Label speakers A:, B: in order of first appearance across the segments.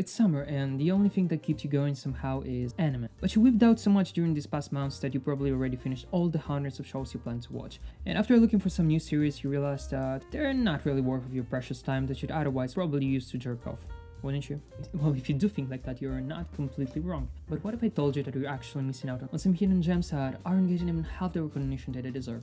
A: It's summer and the only thing that keeps you going somehow is anime. But you whipped out so much during these past months that you probably already finished all the hundreds of shows you plan to watch. And after looking for some new series, you realize that they're not really worth of your precious time that you'd otherwise probably use to jerk off. Wouldn't you? Well, if you do think like that, you're not completely wrong. But what if I told you that you're actually missing out on some hidden gems that aren't getting even half the recognition that they deserve?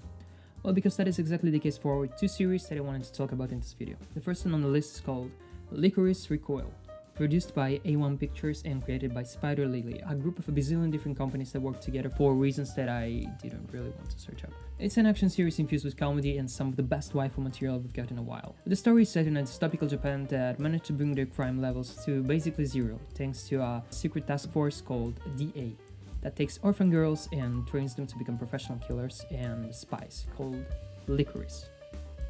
A: Well, because that is exactly the case for two series that I wanted to talk about in this video. The first one on the list is called Lycoris Recoil, produced by A1 Pictures and created by Spider Lily, a group of a bazillion different companies that work together for reasons that I didn't really want to search up. It's an action series infused with comedy and some of the best waifu material we've got in a while. The story is set in a dystopical Japan that managed to bring their crime levels to basically zero, thanks to a secret task force called DA that takes orphan girls and trains them to become professional killers and spies, called Lycoris.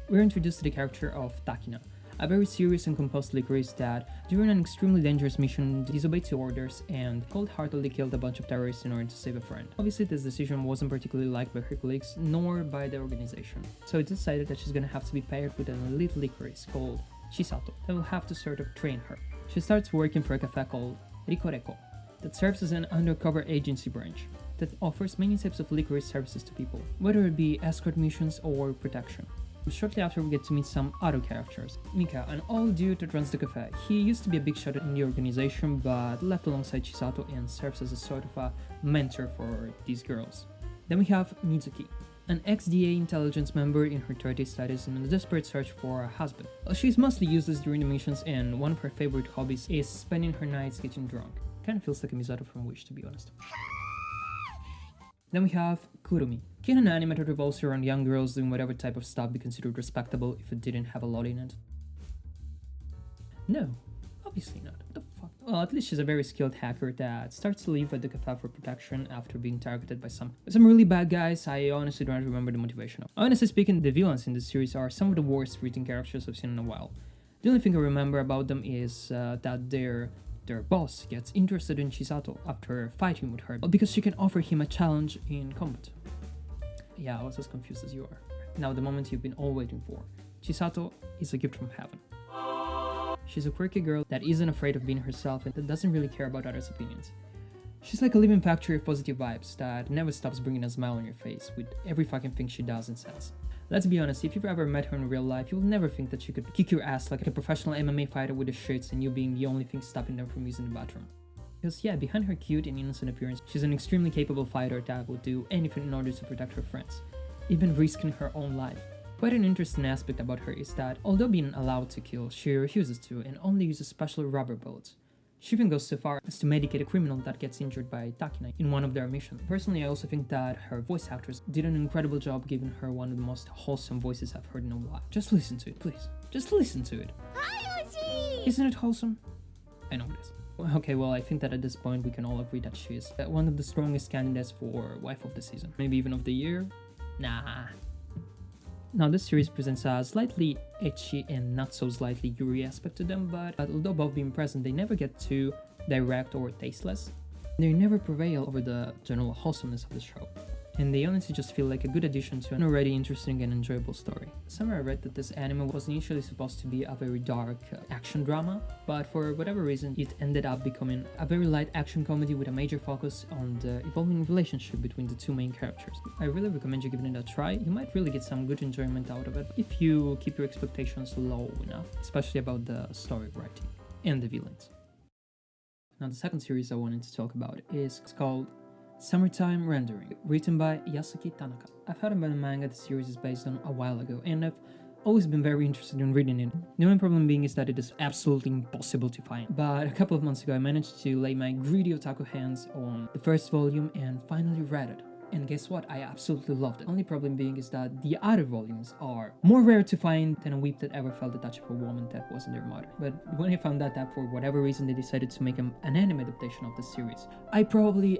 A: We're introduced to the character of Takina, a very serious and composed Lycoris that, during an extremely dangerous mission, disobeyed two orders and cold-heartedly killed a bunch of terrorists in order to save a friend. Obviously, this decision wasn't particularly liked by her colleagues, nor by the organization, so it decided that she's gonna have to be paired with an elite Lycoris called Chisato that will have to sort of train her. She starts working for a cafe called Recoil that serves as an undercover agency branch that offers many types of Lycoris services to people, whether it be escort missions or protection. Shortly after, we get to meet some other characters. Mika, an old dude that runs the cafe. He used to be a big shot in the organization, but left alongside Chisato and serves as a sort of a mentor for these girls. Then we have Mizuki, an ex-DA intelligence member in her 30s that is in a desperate search for a husband. She's mostly useless during the missions, and one of her favorite hobbies is spending her nights getting drunk. Kinda feels like a Misato from Wish, to be honest. Then we have Kurumi, an anime that revolves around young girls doing whatever type of stuff be considered respectable if it didn't have a lot in it. No, obviously not. What the fuck? Well, at least she's a very skilled hacker that starts to leave at the cafe for protection after being targeted by some really bad guys. I honestly don't remember the motivation of. Honestly speaking, the villains in this series are some of the worst written characters I've seen in a while. The only thing I remember about them is that their boss gets interested in Chisato after fighting with her because she can offer him a challenge in combat. Yeah, I was as confused as you are. Now the moment you've been all waiting for. Chisato is a gift from heaven. She's a quirky girl that isn't afraid of being herself and that doesn't really care about others' opinions. She's like a living factory of positive vibes that never stops bringing a smile on your face with every fucking thing she does and says. Let's be honest, if you've ever met her in real life, you'll never think that she could kick your ass like a professional MMA fighter with the shits and you being the only thing stopping them from using the bathroom. Because yeah, behind her cute and innocent appearance, she's an extremely capable fighter that would do anything in order to protect her friends, even risking her own life. Quite an interesting aspect about her is that, although being allowed to kill, she refuses to and only uses special rubber bullets. She even goes so far as to medicate a criminal that gets injured by Takina in one of their missions. Personally, I also think that her voice actress did an incredible job giving her one of the most wholesome voices I've heard in a while. Just listen to it, please. Just listen to it. Isn't it wholesome? I know it is. Okay, well, I think that at this point we can all agree that she is one of the strongest candidates for wife of the season. Maybe even of the year? Nah. Now, this series presents a slightly ecchi and not so slightly yuri aspect to them, but although both being present, they never get too direct or tasteless. They never prevail over the general wholesomeness of the show, and they honestly just feel like a good addition to an already interesting and enjoyable story. Somewhere I read that this anime was initially supposed to be a very dark action drama, but for whatever reason it ended up becoming a very light action comedy with a major focus on the evolving relationship between the two main characters. I really recommend you giving it a try. You might really get some good enjoyment out of it if you keep your expectations low enough, especially about the story writing and the villains. Now the second series I wanted to talk about is called Summertime Rendering, written by Yasuki Tanaka. I've heard about a manga the series is based on a while ago, and I've always been very interested in reading it. The only problem being is that it is absolutely impossible to find. But a couple of months ago I managed to lay my greedy otaku hands on the first volume and finally read it. And guess what? I absolutely loved it. Only problem being is that the other volumes are more rare to find than a weep that ever felt the touch of a woman that wasn't their mother. But when I found out that for whatever reason they decided to make an anime adaptation of the series, I probably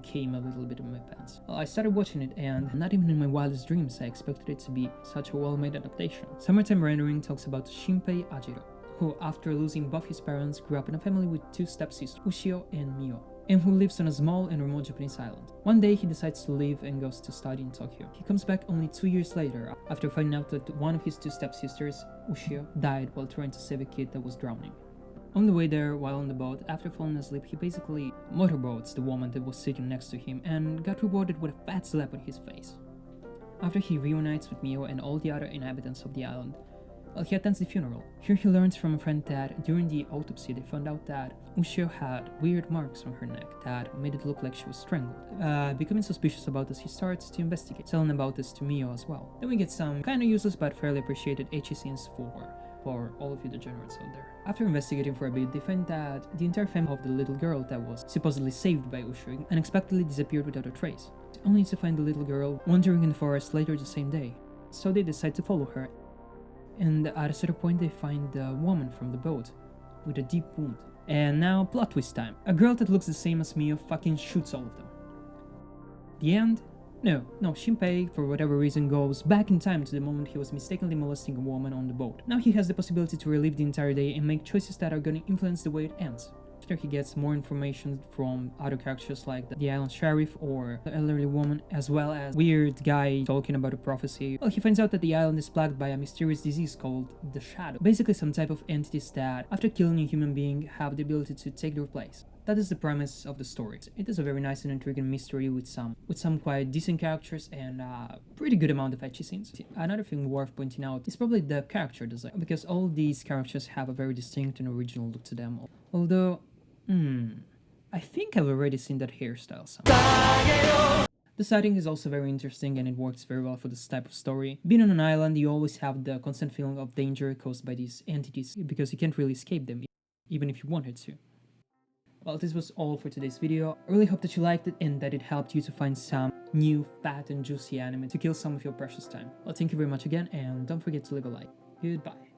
A: came a little bit in my pants. Well, I started watching it and not even in my wildest dreams I expected it to be such a well-made adaptation. Summertime Rendering talks about Shinpei Ajiro, who after losing both his parents grew up in a family with two stepsisters, Ushio and Mio, and who lives on a small and remote Japanese island. One day he decides to leave and goes to study in Tokyo. He comes back only 2 years later after finding out that one of his two stepsisters, Ushio, died while trying to save a kid that was drowning. On the way there, while on the boat, after falling asleep, he basically motorboats the woman that was sitting next to him and got rewarded with a fat slap on his face. After he reunites with Mio and all the other inhabitants of the island, he attends the funeral. Here he learns from a friend that during the autopsy they found out that Ushio had weird marks on her neck that made it look like she was strangled. Becoming suspicious about this, he starts to investigate, telling about this to Mio as well. Then we get some kinda useless but fairly appreciated ecchi scenes for all of you degenerates out there. After investigating for a bit, they find that the entire family of the little girl that was supposedly saved by Ushio unexpectedly disappeared without a trace, only to find the little girl wandering in the forest later the same day. So they decide to follow her, and at a certain point they find the woman from the boat with a deep wound. And now, plot twist time. A girl that looks the same as Mio fucking shoots all of them. The end? No, Shinpei, for whatever reason, goes back in time to the moment he was mistakenly molesting a woman on the boat. Now he has the possibility to relive the entire day and make choices that are gonna influence the way it ends. After he gets more information from other characters like the island sheriff or the elderly woman, as well as weird guy talking about a prophecy, well, he finds out that the island is plagued by a mysterious disease called the Shadow. Basically some type of entities that, after killing a human being, have the ability to take their place. That is the premise of the story. It is a very nice and intriguing mystery with some quite decent characters and a pretty good amount of ecchi scenes. Another thing worth pointing out is probably the character design, because all these characters have a very distinct and original look to them. Although, I think I've already seen that hairstyle somewhere. The setting is also very interesting and it works very well for this type of story. Being on an island, you always have the constant feeling of danger caused by these entities because you can't really escape them, even if you wanted to. Well, this was all for today's video. I really hope that you liked it and that it helped you to find some new fat and juicy anime to kill some of your precious time. Well, thank you very much again and don't forget to leave a like. Goodbye.